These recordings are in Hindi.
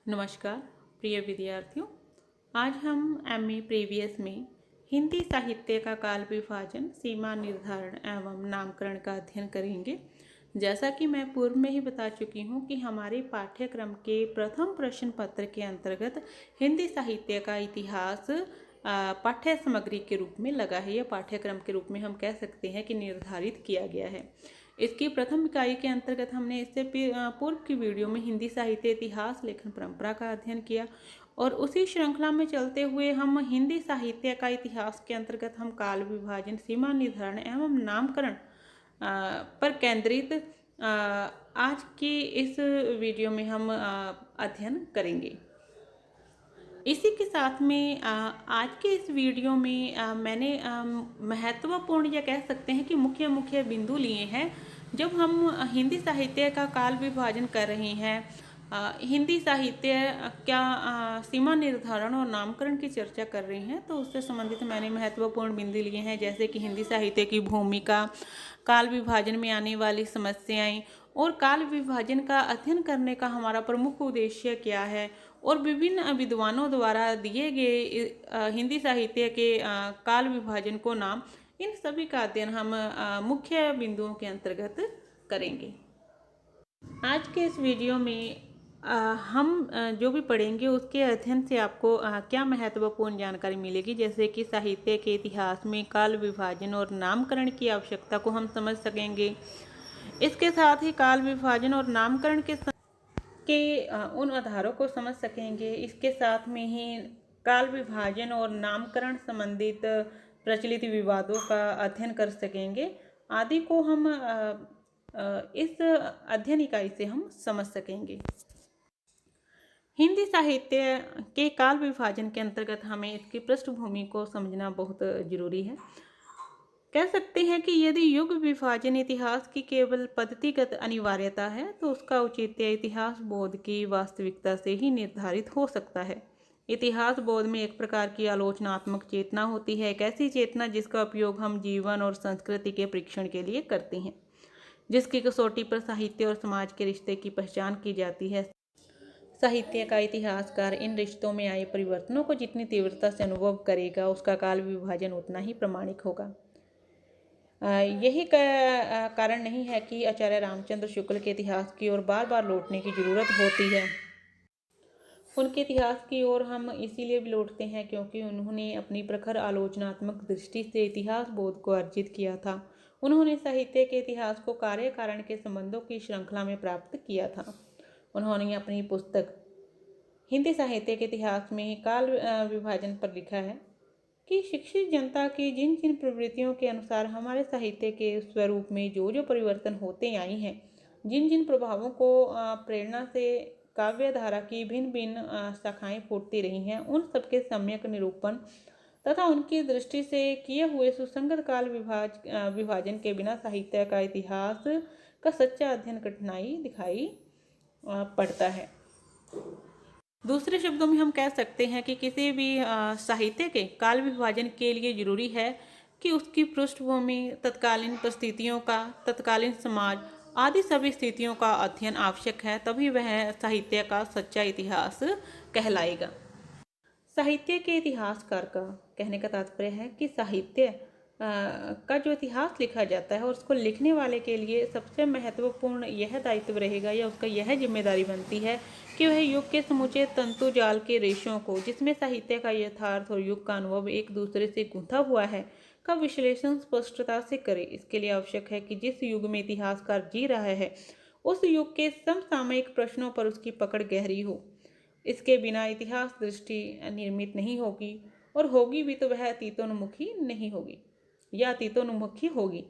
नमस्कार प्रिय विद्यार्थियों। आज हम एमए प्रीवियस में हिंदी साहित्य का काल विभाजन, सीमा निर्धारण एवं नामकरण का अध्ययन करेंगे। जैसा कि मैं पूर्व में ही बता चुकी हूँ कि हमारे पाठ्यक्रम के प्रथम प्रश्न पत्र के अंतर्गत हिंदी साहित्य का इतिहास पाठ्य सामग्री के रूप में लगा है, या पाठ्यक्रम के रूप में हम कह सकते हैं कि निर्धारित किया गया है। इसकी प्रथम इकाई के अंतर्गत हमने इससे पूर्व की वीडियो में हिंदी साहित्य इतिहास लेखन परंपरा का अध्ययन किया, और उसी श्रृंखला में चलते हुए हम हिंदी साहित्य का इतिहास के अंतर्गत हम काल विभाजन, सीमा निर्धारण एवं नामकरण पर केंद्रित आज की इस वीडियो में हम अध्ययन करेंगे। इसी के साथ में आज के इस वीडियो में मैंने महत्वपूर्ण या कह सकते हैं कि मुख्य मुख्य बिंदु लिए हैं। जब हम हिंदी साहित्य का काल विभाजन कर रहे हैं, हिंदी साहित्य क्या सीमा निर्धारण और नामकरण की चर्चा कर रहे हैं, तो उससे संबंधित मैंने महत्वपूर्ण बिंदु लिए हैं, जैसे कि हिंदी साहित्य की भूमिका, काल विभाजन में आने वाली समस्याएं, और काल विभाजन का अध्ययन करने का हमारा प्रमुख उद्देश्य क्या है, और विभिन्न विद्वानों द्वारा दिए गए हिंदी साहित्य के काल विभाजन को नाम, इन सभी का अध्ययन हम मुख्य बिंदुओं के अंतर्गत करेंगे। आज के इस वीडियो में हम जो भी पढ़ेंगे उसके अध्ययन से आपको क्या महत्वपूर्ण जानकारी मिलेगी, जैसे कि साहित्य के इतिहास में काल विभाजन और नामकरण की आवश्यकता को हम समझ सकेंगे। इसके साथ ही काल विभाजन और नामकरण के उन आधारों को समझ सकेंगे। इसके साथ में ही काल विभाजन और नामकरण संबंधित प्रचलित विवादों का अध्ययन कर सकेंगे। आदि को हम इस अध्ययन इकाई से हम समझ सकेंगे। हिंदी साहित्य के काल विभाजन के अंतर्गत हमें इसकी पृष्ठभूमि को समझना बहुत जरूरी है। कह सकते हैं कि यदि युग विभाजन इतिहास की केवल पद्धतिगत अनिवार्यता है, तो उसका औचित्य इतिहास बोध की वास्तविकता से ही निर्धारित हो सकता है। इतिहास बोध में एक प्रकार की आलोचनात्मक चेतना होती है, एक ऐसी चेतना जिसका उपयोग हम जीवन और संस्कृति के परीक्षण के लिए करते हैं, जिसकी कसौटी पर साहित्य और समाज के रिश्ते की पहचान की जाती है। साहित्य का इतिहासकार इन रिश्तों में आए परिवर्तनों को जितनी तीव्रता से अनुभव करेगा, उसका काल विभाजन उतना ही प्रामाणिक होगा। यही कारण नहीं है कि आचार्य रामचंद्र शुक्ल के इतिहास की ओर बार बार लौटने की जरूरत होती है। उनके इतिहास की ओर हम इसीलिए भी लौटते हैं क्योंकि उन्होंने अपनी प्रखर आलोचनात्मक दृष्टि से इतिहास बोध को अर्जित किया था। उन्होंने साहित्य के इतिहास को कार्य कारण के संबंधों की श्रृंखला में प्राप्त किया था। उन्होंने अपनी पुस्तक हिंदी साहित्य के इतिहास में काल विभाजन पर लिखा है कि शिक्षित जनता की जिन जिन प्रवृत्तियों के अनुसार हमारे साहित्य के स्वरूप में जो जो परिवर्तन होते आए हैं, जिन जिन प्रभावों को प्रेरणा से काव्य धारा की भिन्न भिन्न शाखाएं फूटती रही हैं, उन सबके सम्यक निरूपण तथा उनकी दृष्टि से किए हुए सुसंगत काल विभाजन के बिना साहित्य का इतिहास का सच्चा अध्ययन कठिनाई दिखाई पड़ता है। दूसरे शब्दों में हम कह सकते हैं कि किसी भी साहित्य के काल विभाजन के लिए जरूरी है कि उसकी पृष्ठभूमि, तत्कालीन परिस्थितियों का, तत्कालीन समाज आदि सभी स्थितियों का अध्ययन आवश्यक है, तभी वह साहित्य का सच्चा इतिहास कहलाएगा। साहित्य के इतिहासकार का कहने का तात्पर्य है कि साहित्य का जो इतिहास लिखा जाता है, और उसको लिखने वाले के लिए सबसे महत्वपूर्ण यह दायित्व रहेगा, या उसका यह जिम्मेदारी बनती है कि वह युग के समूचे तंतु जाल के रेशों को, जिसमें साहित्य का यथार्थ और युग का अनुभव एक दूसरे से गूंथा हुआ है, का विश्लेषण स्पष्टता से करे। इसके लिए आवश्यक है कि जिस युग में इतिहासकार जी रहा है, उस युग के समसामयिक प्रश्नों पर उसकी पकड़ गहरी हो। इसके बिना इतिहास दृष्टि निर्मित नहीं होगी, और होगी भी तो वह अतीतोन्मुखी नहीं होगी, या अतीतोन्मुखी होगी।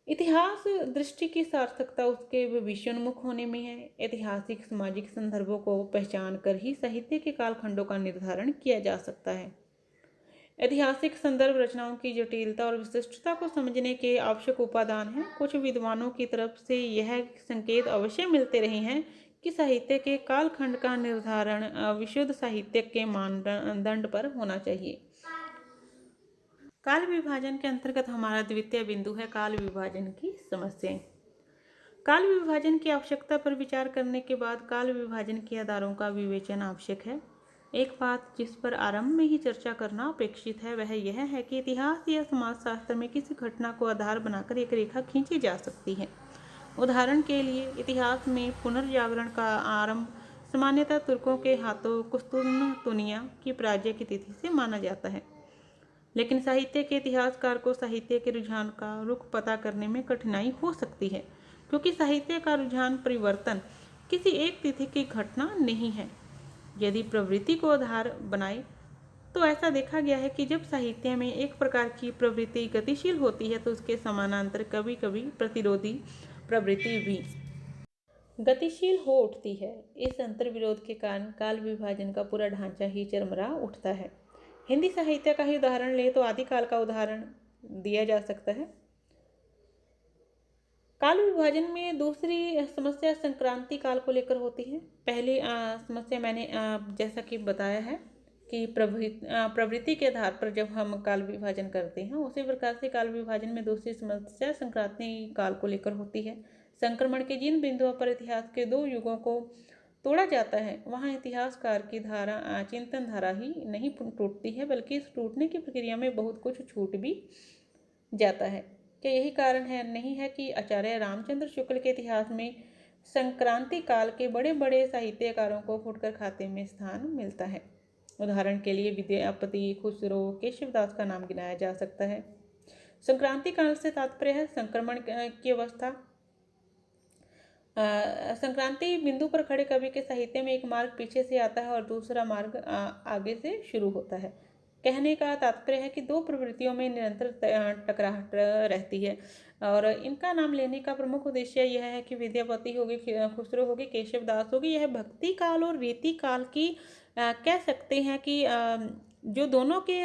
इतिहास दृष्टि की सार्थकता उसके भविष्योन्मुख होने में है। ऐतिहासिक सामाजिक संदर्भों को पहचान कर ही साहित्य के कालखंडों का निर्धारण किया जा सकता है। ऐतिहासिक संदर्भ रचनाओं की जटिलता और विशिष्टता को समझने के आवश्यक उपादान हैं। कुछ विद्वानों की तरफ से यह संकेत अवश्य मिलते रहे हैं कि साहित्य के कालखंड का निर्धारण विशुद्ध साहित्य के मानदंड पर होना चाहिए। काल विभाजन के अंतर्गत हमारा द्वितीय बिंदु है काल विभाजन की समस्याएं। काल विभाजन की आवश्यकता पर विचार करने के बाद काल विभाजन के आधारों का विवेचन आवश्यक है। एक बात जिस पर आरंभ में ही चर्चा करना अपेक्षित है वह यह है कि इतिहास या समाजशास्त्र में किसी घटना को आधार बनाकर एक रेखा खींची जा सकती है। उदाहरण के लिए इतिहास में पुनर्जागरण का आरंभ सामान्यतः तुर्कों के हाथों कुस्तुनतुनिया की पराजय की तिथि से माना जाता है, लेकिन साहित्य के इतिहासकार को साहित्य के रुझान का रुख पता करने में कठिनाई हो सकती है, क्योंकि साहित्य का रुझान परिवर्तन किसी एक तिथि की घटना नहीं है। यदि प्रवृत्ति को आधार बनाए तो ऐसा देखा गया है कि जब साहित्य में एक प्रकार की प्रवृत्ति गतिशील होती है तो उसके समानांतर कभी कभी प्रतिरोधी प्रवृत्ति भी गतिशील हो उठती है। इस अंतर्विरोध के कारण काल विभाजन का पूरा ढांचा ही चरमरा उठता है। हिंदी साहित्य का ही उदाहरण ले तो आदिकाल का उदाहरण दिया जा सकता है। काल विभाजन में दूसरी समस्या संक्रांति काल को लेकर होती है। पहली समस्या मैंने जैसा कि बताया है कि प्रवृत्ति के आधार पर जब हम काल विभाजन करते हैं, उसी प्रकार से काल विभाजन में दूसरी समस्या संक्रांति काल को लेकर होती है। संक्रमण के जिन बिंदुओं पर इतिहास के दो युगों को तोड़ा जाता है वहाँ इतिहासकार की धारा चिंतन धारा ही नहीं टूटती है, बल्कि इस टूटने की प्रक्रिया में बहुत कुछ छूट भी जाता है। क्या यही कारण है नहीं है कि आचार्य रामचंद्र शुक्ल के इतिहास में संक्रांति काल के बड़े बड़े साहित्यकारों को फुटकर खाते में स्थान मिलता है। उदाहरण के लिए विद्यापति, खुसरो, केशवदास का नाम गिनाया जा सकता है। संक्रांति काल से तात्पर्य है संक्रमण की अवस्था। संक्रांति बिंदु पर खड़े कवि के साहित्य में एक मार्ग पीछे से आता है और दूसरा मार्ग आगे से शुरू होता है। कहने का तात्पर्य है कि दो प्रवृत्तियों में निरंतर टकराहट रहती है और इनका नाम लेने का प्रमुख उद्देश्य यह है कि विद्यापति हो गए, खुसरो हो गए, केशवदास हो गए, यह भक्ति काल और रीति काल की कह सकते हैं कि जो दोनों के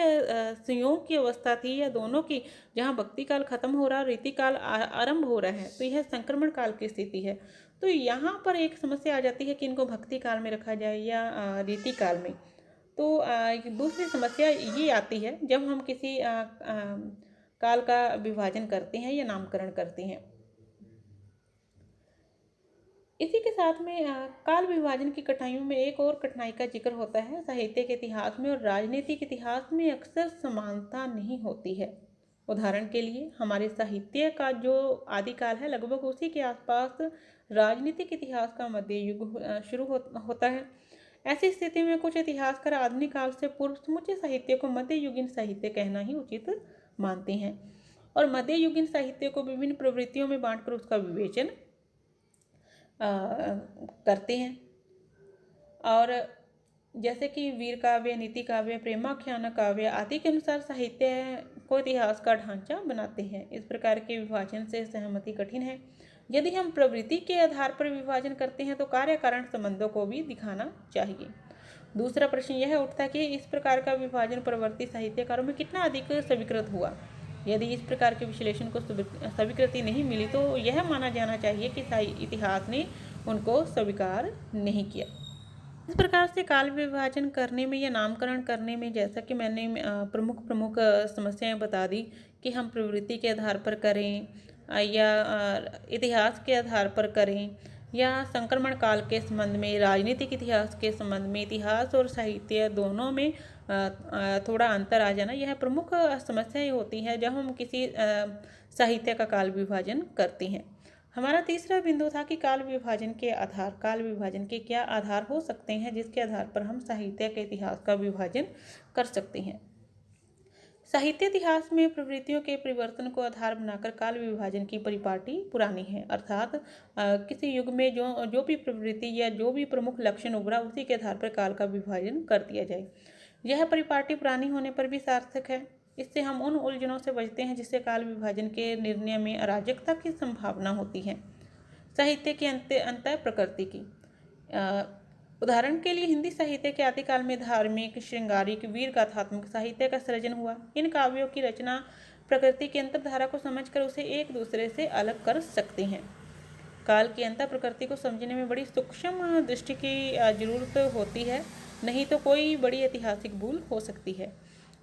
संयोग की अवस्था थी या दोनों की जहाँ भक्ति काल खत्म हो रहा रीति काल आरंभ हो रहा है, तो यह संक्रमण काल की स्थिति है। तो यहाँ पर एक समस्या आ जाती है कि इनको भक्ति काल में रखा जाए या रीति काल में। तो दूसरी समस्या ये आती है जब हम किसी काल का विभाजन करते हैं या नामकरण करते हैं। इसी के साथ में काल विभाजन की कठिनाइयों में एक और कठिनाई का जिक्र होता है। साहित्य के इतिहास में और राजनीतिक इतिहास में अक्सर समानता नहीं होती है। उदाहरण के लिए हमारे साहित्य का जो आदिकाल है लगभग उसी के आसपास राजनीतिक इतिहास का मध्य युग शुरू होता है। ऐसी स्थिति में कुछ इतिहासकार आधुनिक काल से पूर्व समूचे साहित्य को मध्ययुगीन साहित्य कहना ही उचित मानते हैं और मध्ययुगीन साहित्य को विभिन्न प्रवृत्तियों में बांटकर उसका विवेचन करते हैं। और जैसे कि वीर काव्य, नीति काव्य, प्रेमाख्यान काव्य आदि के अनुसार साहित्य को इतिहास का ढांचा बनाते हैं। इस प्रकार के विभाजन से सहमति कठिन है। यदि हम प्रवृत्ति के आधार पर विभाजन करते हैं तो कार्य कारण संबंधों को भी दिखाना चाहिए। दूसरा प्रश्न यह उठता है कि इस प्रकार का विभाजन प्रवृत्ति साहित्यकारों में कितना अधिक स्वीकृत हुआ। यदि इस प्रकार के विश्लेषण को स्वीकृति नहीं मिली तो यह माना जाना चाहिए कि इतिहास ने उनको स्वीकार नहीं किया। इस प्रकार से काल विभाजन करने में या नामकरण करने में जैसा कि मैंने प्रमुख समस्याएं बता दी कि हम प्रवृत्ति के आधार पर करें या इतिहास के आधार पर करें या संक्रमण काल के संबंध में, राजनीतिक इतिहास के संबंध में, इतिहास और साहित्य दोनों में थोड़ा अंतर आ जाना, यह प्रमुख समस्याएं होती हैं जब हम किसी साहित्य का काल विभाजन करते हैं। हमारा तीसरा बिंदु था कि काल विभाजन के क्या आधार हो सकते हैं जिसके आधार पर हम साहित्य के इतिहास का विभाजन कर सकते हैं। साहित्य इतिहास में प्रवृत्तियों के परिवर्तन को आधार बनाकर काल विभाजन की परिपाटी पुरानी है, अर्थात किसी युग में जो भी प्रवृत्ति या जो भी प्रमुख लक्षण उभरा उसी के आधार पर काल का विभाजन कर दिया जाए। यह परिपाटी पुरानी होने पर भी सार्थक है। इससे हम उन उलझनों से बचते हैं जिससे काल विभाजन के निर्णय में अराजकता की संभावना होती है। साहित्य की अंतः प्रकृति की उदाहरण के लिए हिंदी साहित्य के आदिकाल में धार्मिक, श्रृंगारिक, वीर गाथात्मक साहित्य का सृजन हुआ। इन काव्यों की रचना प्रकृति की अंतर्धारा को समझकर उसे एक दूसरे से अलग कर सकते हैं। काल की अंतर प्रकृति को समझने में बड़ी सूक्ष्म दृष्टि की जरूरत होती है, नहीं तो कोई बड़ी ऐतिहासिक भूल हो सकती है।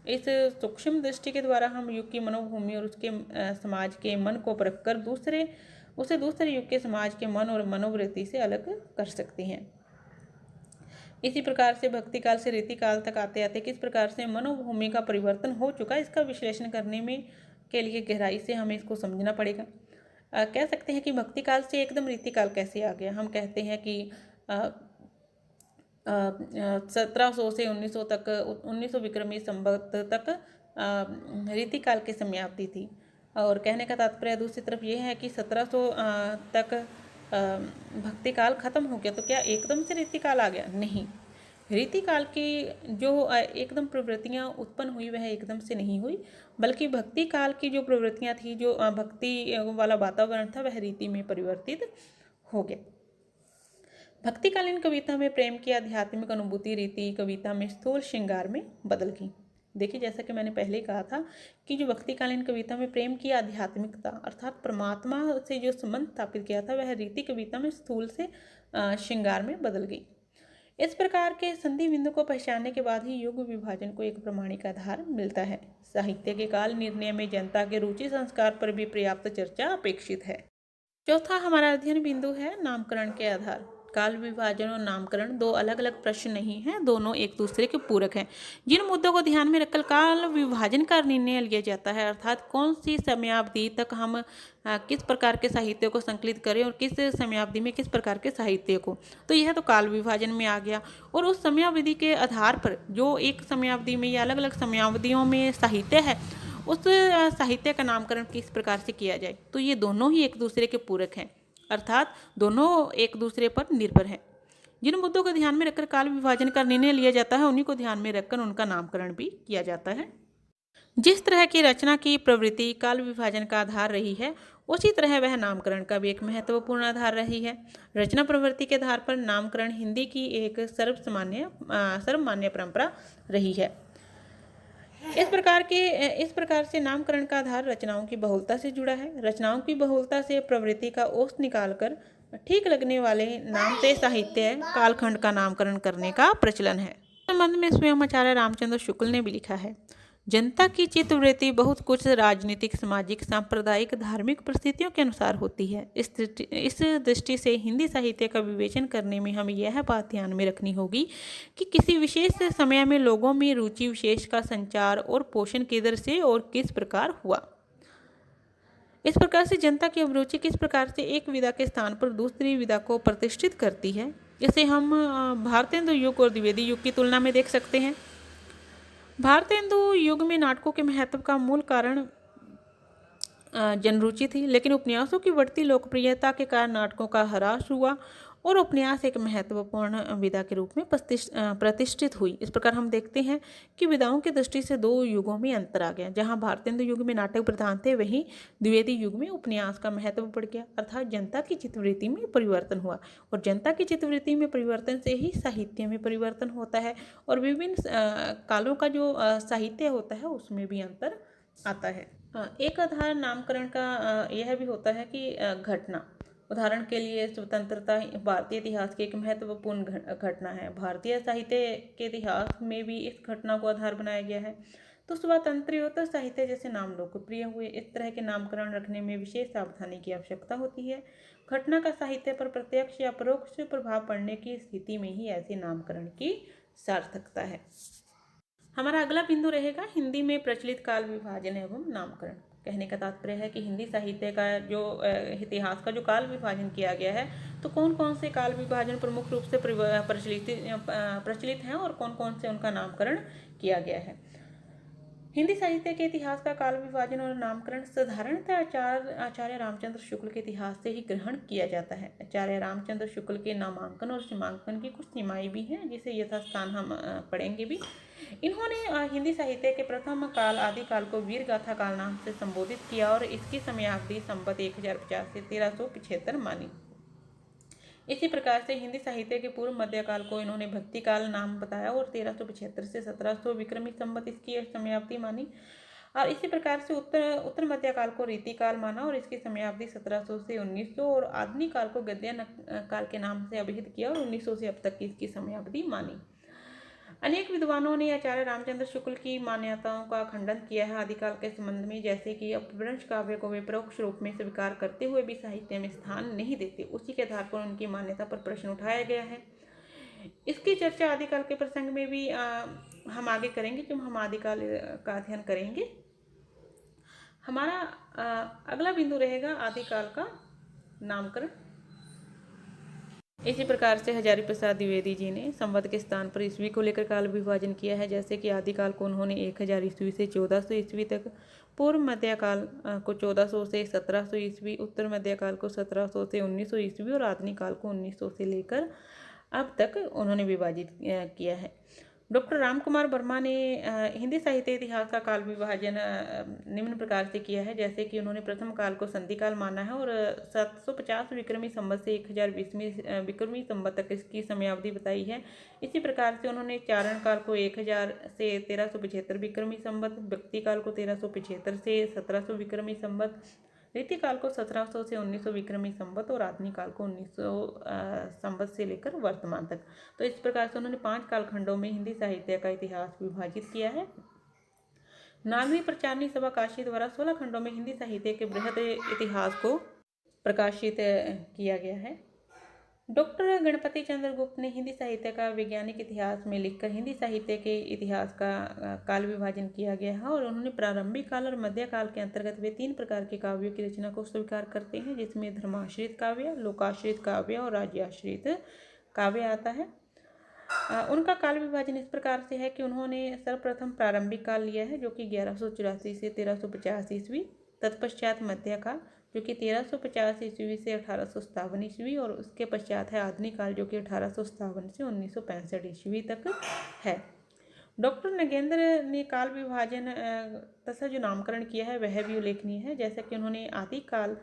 इस सूक्ष्म दृष्टि के द्वारा हम युग की मनोभूमि और उसके समाज के मन को परखकर दूसरे उसे दूसरे युग के समाज के मन और मनोवृत्ति से अलग कर सकती हैं। इसी प्रकार से भक्ति काल से रीति काल तक आते आते किस प्रकार से मनोभूमि का परिवर्तन हो चुका, इसका विश्लेषण करने में के लिए गहराई से हमें इसको समझना पड़ेगा। कह सकते हैं कि भक्ति काल से एकदम रीति काल कैसे आ गया। हम कहते हैं कि 1700 से 1900 तक 1900 विक्रमी संवत तक रीति काल की समयावधि थी। और कहने का तात्पर्य दूसरी तरफ यह है कि 1700 तक भक्ति काल खत्म हो गया, तो क्या एकदम से रीति काल आ गया? नहीं, रीति काल की जो एकदम प्रवृत्तियां उत्पन्न हुई वह एकदम से नहीं हुई, बल्कि भक्ति काल की जो प्रवृत्तियां थी, जो भक्ति वाला वातावरण था, वह रीति में परिवर्तित हो गया। भक्तिकालीन कविता में प्रेम की आध्यात्मिक अनुभूति रीति कविता में स्थूल श्रृंगार में बदल गई। देखिए, जैसा कि मैंने पहले कहा था कि जो भक्तिकालीन कविता में प्रेम की आध्यात्मिकता अर्थात परमात्मा से जो संबंध स्थापित किया था, वह रीति कविता में स्थूल से श्रृंगार में बदल गई। इस प्रकार के संधि बिंदु को पहचानने के बाद ही युग विभाजन को एक प्रमाणिक आधार मिलता है। साहित्य के काल निर्णय में जनता के रुचि संस्कार पर भी पर्याप्त चर्चा अपेक्षित है। चौथा हमारा अध्ययन बिंदु है नामकरण के आधार। काल विभाजन और नामकरण दो अलग अलग प्रश्न नहीं हैं, दोनों एक दूसरे के पूरक हैं। जिन मुद्दों को ध्यान में रखकर काल विभाजन का निर्णय लिया जाता है, अर्थात कौन सी समयावधि तक हम किस प्रकार के साहित्य को संकलित करें और किस समयावधि में किस प्रकार के साहित्य को, तो यह तो काल विभाजन में आ गया। और उस समयावधि के आधार पर जो एक समयावधि में या अलग अलग समयावधियों में साहित्य है, उस साहित्य का नामकरण किस प्रकार से किया जाए, तो ये दोनों ही एक दूसरे के पूरक हैं, अर्थात दोनों एक दूसरे पर निर्भर हैं। जिन मुद्दों को ध्यान में रखकर काल विभाजन का निर्णय लिया जाता है, उन्हीं को ध्यान में रखकर उनका नामकरण भी किया जाता है। जिस तरह की रचना की प्रवृत्ति काल विभाजन का आधार रही है, उसी तरह वह नामकरण का भी एक महत्वपूर्ण आधार रही है। रचना प्रवृत्ति के आधार पर नामकरण हिंदी की एक सर्वमान्य परंपरा रही है। इस प्रकार से नामकरण का आधार रचनाओं की बहुलता से जुड़ा है। रचनाओं की बहुलता से प्रवृत्ति का औसत निकालकर ठीक लगने वाले नाम से साहित्य कालखंड का नामकरण करने का प्रचलन है। इस संबंध में स्वयं आचार्य रामचंद्र शुक्ल ने भी लिखा है, जनता की चित्तवृत्ति बहुत कुछ राजनीतिक, सामाजिक, सांप्रदायिक, धार्मिक परिस्थितियों के अनुसार होती है। इस दृष्टि से हिंदी साहित्य का विवेचन करने में हमें यह बात ध्यान में रखनी होगी कि किसी विशेष समय में लोगों में रुचि विशेष का संचार और पोषण किधर से और किस प्रकार हुआ। इस प्रकार से जनता की अभिरुचि किस प्रकार से एक विधा के स्थान पर दूसरी विधा को प्रतिष्ठित करती है, जैसे हम भारतेंदु युग और द्विवेदी युग की तुलना में देख सकते हैं। भारतेंदु युग में नाटकों के महत्व का मूल कारण जनरुचि थी, लेकिन उपन्यासों की बढ़ती लोकप्रियता के कारण नाटकों का ह्रास हुआ और उपन्यास एक महत्वपूर्ण विधा के रूप में प्रतिष्ठित हुई। इस प्रकार हम देखते हैं कि विधाओं की दृष्टि से दो युगों में अंतर आ गया। जहां भारतेंदु युग में नाटक प्रधान थे, वहीं द्विवेदी युग में उपन्यास का महत्व बढ़ गया, अर्थात जनता की चित्तवृत्ति में परिवर्तन हुआ। और जनता की चित्तवृत्ति में परिवर्तन से ही साहित्य में परिवर्तन होता है और विभिन्न कालों का जो साहित्य होता है उसमें भी अंतर आता है। एक आधार नामकरण का यह भी होता है कि घटना, उदाहरण के लिए स्वतंत्रता भारतीय इतिहास की एक महत्वपूर्ण घटना है। भारतीय साहित्य के इतिहास में भी इस घटना को आधार बनाया गया है। तो स्वातंत्र्योत्तर साहित्य जैसे नाम लोकप्रिय हुए। इस तरह के नामकरण रखने में विशेष सावधानी की आवश्यकता होती है। घटना का साहित्य पर प्रत्यक्ष या परोक्ष प्रभाव पड़ने की स्थिति में ही ऐसे नामकरण की सार्थकता है। हमारा अगला बिंदु रहेगा हिंदी में प्रचलित काल विभाजन एवं नामकरण। कहने का तात्पर्य है कि हिंदी साहित्य का जो इतिहास का जो काल विभाजन किया गया है, तो कौन कौन से काल विभाजन प्रमुख रूप से प्रचलित हैं और कौन कौन से उनका नामकरण किया गया है। हिंदी साहित्य के इतिहास का काल विभाजन और नामकरण साधारणतः आचार्य रामचंद्र शुक्ल के इतिहास से ही ग्रहण किया जाता है। आचार्य रामचंद्र शुक्ल के नामांकन और सीमांकन की कुछ सीमाएं भी हैं, जिसे यथास्थान हम पढ़ेंगे भी। इन्होंने हिंदी साहित्य के प्रथम काल आदि काल को वीर गाथा काल नाम से संबोधित किया और इसकी समयावधि संवत 1050 से 1375 मानी। इसी प्रकार से हिंदी साहित्य के पूर्व मध्यकाल को इन्होंने भक्ति काल नाम बताया और 1375 से 1700 विक्रमी संवत इसकी समयावधि मानी। और इसी प्रकार से उत्तर मध्यकाल को रीति काल माना और इसकी समयावधि 1700 से 1900 और आधुनिक काल को गद्य काल के नाम से अभिहित किया और 1900 से अब तक की इसकी समयावधि मानी। अनेक विद्वानों ने आचार्य रामचंद्र शुक्ल की मान्यताओं का खंडन किया है आदिकाल के संबंध में, जैसे कि अपभ्रंश काव्य को वे परोक्ष रूप में स्वीकार करते हुए भी साहित्य में स्थान नहीं देते। उसी के आधार पर उनकी मान्यता पर प्रश्न उठाया गया है। इसकी चर्चा आदिकाल के प्रसंग में भी हम आगे करेंगे जब हम आदिकाल का अध्ययन करेंगे। हमारा अगला बिंदु रहेगा आदिकाल का नामकरण। इसी प्रकार से हजारी प्रसाद द्विवेदी जी ने संवत के स्थान पर ईस्वी को लेकर काल विभाजन किया है, जैसे कि आदिकाल को उन्होंने 1000 ईस्वी से 1400 ईस्वी तक, पूर्व मध्यकाल को 1400 से 1700 ईस्वी, उत्तर मध्यकाल को 1700 से 1900 ईस्वी और आधुनिक काल को 1900 से लेकर अब तक उन्होंने विभाजित किया है। डॉक्टर राम कुमार वर्मा ने हिंदी साहित्य इतिहास का काल विभाजन निम्न प्रकार से किया है, जैसे कि उन्होंने प्रथम काल को संधि काल माना है और 750 विक्रमी संवत से 1020 विक्रमी संवत तक इसकी समयावधि बताई है। इसी प्रकार से उन्होंने चारण काल को 1000 से 1375 विक्रमी संवत, व्यक्ति काल को 1375 से 1700 विक्रमी संवत, रीति काल को 1700 से 1900 विक्रमी संवत और आधुनिक काल को 1900 संवत से लेकर वर्तमान तक। तो इस प्रकार से उन्होंने 5 कालखंडों में हिंदी साहित्य का इतिहास विभाजित किया है। नागरी प्रचारणी सभा काशी द्वारा 16 खंडों में हिंदी साहित्य के बृहद इतिहास को प्रकाशित किया गया है। डॉक्टर गणपति चंद्र गुप्त ने हिंदी साहित्य का वैज्ञानिक इतिहास में लिखकर हिंदी साहित्य के इतिहास का काल विभाजन किया गया है और उन्होंने प्रारंभिक काल और मध्यकाल के अंतर्गत वे 3 प्रकार के काव्यों की रचना को स्वीकार करते हैं, जिसमें धर्माश्रित काव्य, लोकाश्रित काव्य और राज्याश्रित काव्य आता है। उनका काल विभाजन इस प्रकार से है कि उन्होंने सर्वप्रथम प्रारंभिक काल लिया है, जो कि 1184 से 1350 ईस्वी, तत्पश्चात मध्यकाल जो कि 1350 ईस्वी से 1857 ईस्वी और उसके पश्चात है आधुनिक काल जो कि 1857 से 1965 ईस्वी तक है। डॉक्टर नगेंद्र ने काल विभाजन तथा जो नामकरण किया है वह भी उल्लेखनीय है, जैसा कि उन्होंने आदिकाल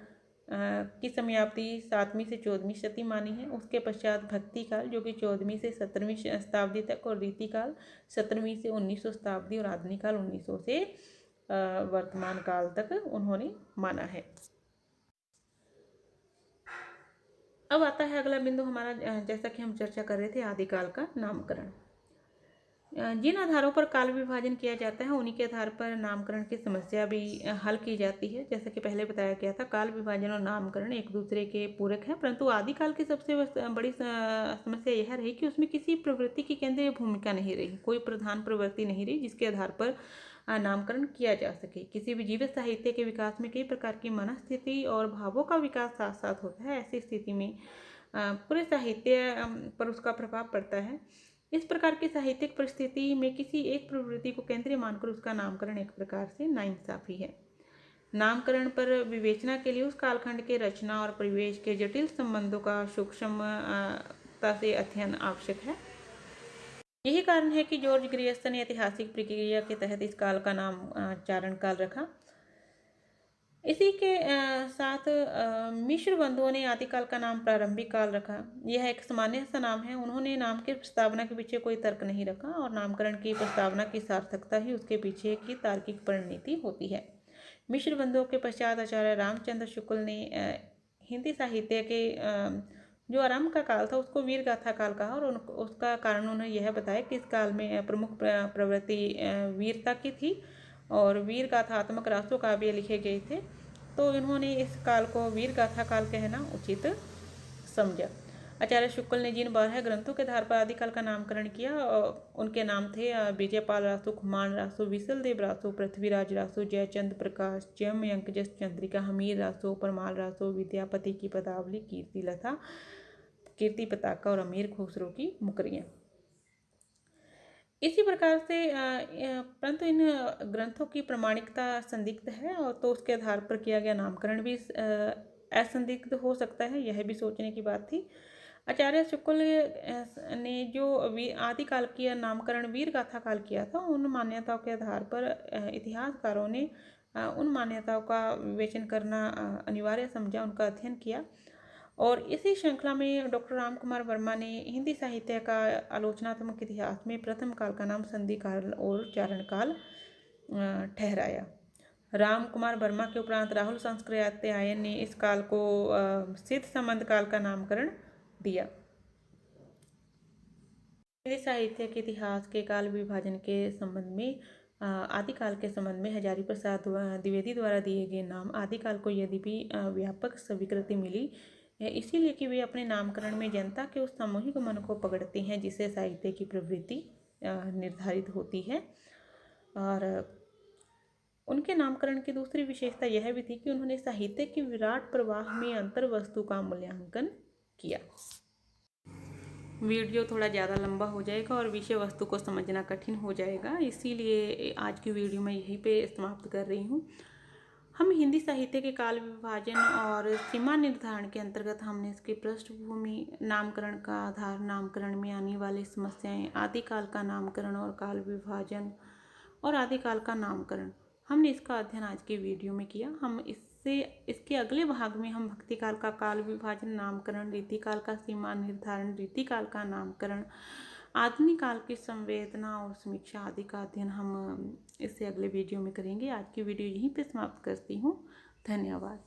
की समयावधि 7वीं से 14वीं शती मानी है। उसके पश्चात भक्ति काल जो कि 14वीं से 17वीं शताब्दी तक और रीतिकाल 17वीं से 1900 शताब्दी और आधुनिक काल 1900 से वर्तमान काल तक उन्होंने माना है। अब आता है अगला बिंदु हमारा, जैसा कि हम चर्चा कर रहे थे आदिकाल का नामकरण। जिन आधारों पर काल विभाजन किया जाता है उन्हीं के आधार पर नामकरण की समस्या भी हल की जाती है। जैसा कि पहले बताया गया था, काल विभाजन और नामकरण एक दूसरे के पूरक हैं, परंतु आदिकाल की सबसे बड़ी समस्या यह रही कि उसमें किसी प्रवृत्ति की केंद्रीय भूमिका नहीं रही, कोई प्रधान प्रवृत्ति नहीं रही जिसके आधार पर नामकरण किया जा सके। किसी भी जीवित साहित्य के विकास में कई प्रकार की मनस्थिति और भावों का विकास साथ साथ होता है। ऐसी स्थिति में पूरे साहित्य पर उसका प्रभाव पड़ता है। इस प्रकार की साहित्यिक परिस्थिति में किसी एक प्रवृत्ति को केंद्रीय मानकर उसका नामकरण एक प्रकार से नाइंसाफी है। नामकरण पर विवेचना के लिए उस कालखंड के रचना और परिवेश के जटिल संबंधों का सूक्ष्मता से अध्ययन आवश्यक है। यही कारण है कि जॉर्ज ग्रियर्सन ने ऐतिहासिक प्रक्रिया के तहत इस काल का नाम चारण काल रखा। इसी के साथ मिश्र बंधुओं ने आदिकाल का नाम प्रारंभिक काल रखा। यह एक सामान्य सा नाम है। उन्होंने नाम की प्रस्तावना के पीछे कोई तर्क नहीं रखा और नामकरण की प्रस्तावना की सार्थकता ही उसके पीछे की तार्किक परिणति होती है। मिश्र बंधुओं के पश्चात आचार्य रामचंद्र शुक्ल ने हिंदी साहित्य के जो आरंभ का काल था उसको वीर गाथा काल कहा और उसका कारण उन्होंने यह बताया कि इस काल में प्रमुख प्रवृत्ति वीरता की थी और वीर गाथात्मक रासो काव्य लिखे गए थे, तो इन्होंने इस काल को वीर गाथा काल कहना उचित समझा। आचार्य शुक्ल ने जिन 12 ग्रंथों के आधार पर आदिकाल का नामकरण किया उनके नाम थे विजयपाल रासो, खुमान रासो, विशलदेव रासो, पृथ्वीराज रासो, जयचंद प्रकाश, जयमयंक जस चंद्रिका, हमीर रासो, परमाल रासो, विद्यापति की पदावली, कीर्ति लता, कीर्ति पताका और अमीर खुसरो की मुकरियाँ। इसी प्रकार से परंतु इन ग्रंथों की प्रामाणिकता संदिग्ध है और तो उसके आधार पर किया गया नामकरण भी असंदिग्ध हो सकता है, यह भी सोचने की बात थी। आचार्य शुक्ल ने जो आदिकाल की नामकरण वीर गाथा काल किया था, उन मान्यताओं के आधार पर इतिहासकारों ने उन मान्यताओं का विवेचन करना अनिवार्य समझा, उनका अध्ययन किया और इसी श्रृंखला में डॉक्टर राम कुमार वर्मा ने हिंदी साहित्य का आलोचनात्मक इतिहास में प्रथम काल का नाम संधि काल और चारण काल ठहराया। राम कुमार वर्मा के उपरांत राहुल संस्कृत्यायन ने इस काल को सिद्ध संबंध काल का नामकरण दिया। हिंदी साहित्य के इतिहास के काल विभाजन के संबंध में आदिकाल के संबंध में हजारी प्रसाद द्विवेदी द्वारा दिए गए नाम आदिकाल को यद्यपि व्यापक स्वीकृति मिली, इसीलिए कि वे अपने नामकरण में जनता के उस सामूहिक मन को पकड़ते हैं जिसे साहित्य की प्रवृत्ति निर्धारित होती है। और उनके नामकरण की दूसरी विशेषता यह भी थी कि उन्होंने साहित्य के विराट प्रवाह में अंतर वस्तु का मूल्यांकन किया। वीडियो थोड़ा ज़्यादा लंबा हो जाएगा और विषय वस्तु को समझना कठिन हो जाएगा, इसीलिए आज की वीडियो मैं यहीं पे समाप्त कर रही हूँ। हम हिंदी साहित्य के काल विभाजन और सीमा निर्धारण के अंतर्गत हमने इसकी पृष्ठभूमि, नामकरण का आधार, नामकरण में आने वाली समस्याएं, आदिकाल का नामकरण और काल विभाजन और आदिकाल का नामकरण, हमने इसका अध्ययन आज की वीडियो में किया। हम इसके अगले भाग में हम भक्तिकाल का काल विभाजन, नामकरण, रीतिकाल का सीमा निर्धारण, रीतिकाल का नामकरण, आधुनिक काल की संवेदना और समीक्षा आदि का अध्ययन हम इससे अगले वीडियो में करेंगे। आज की वीडियो यहीं पे समाप्त करती हूँ। धन्यवाद।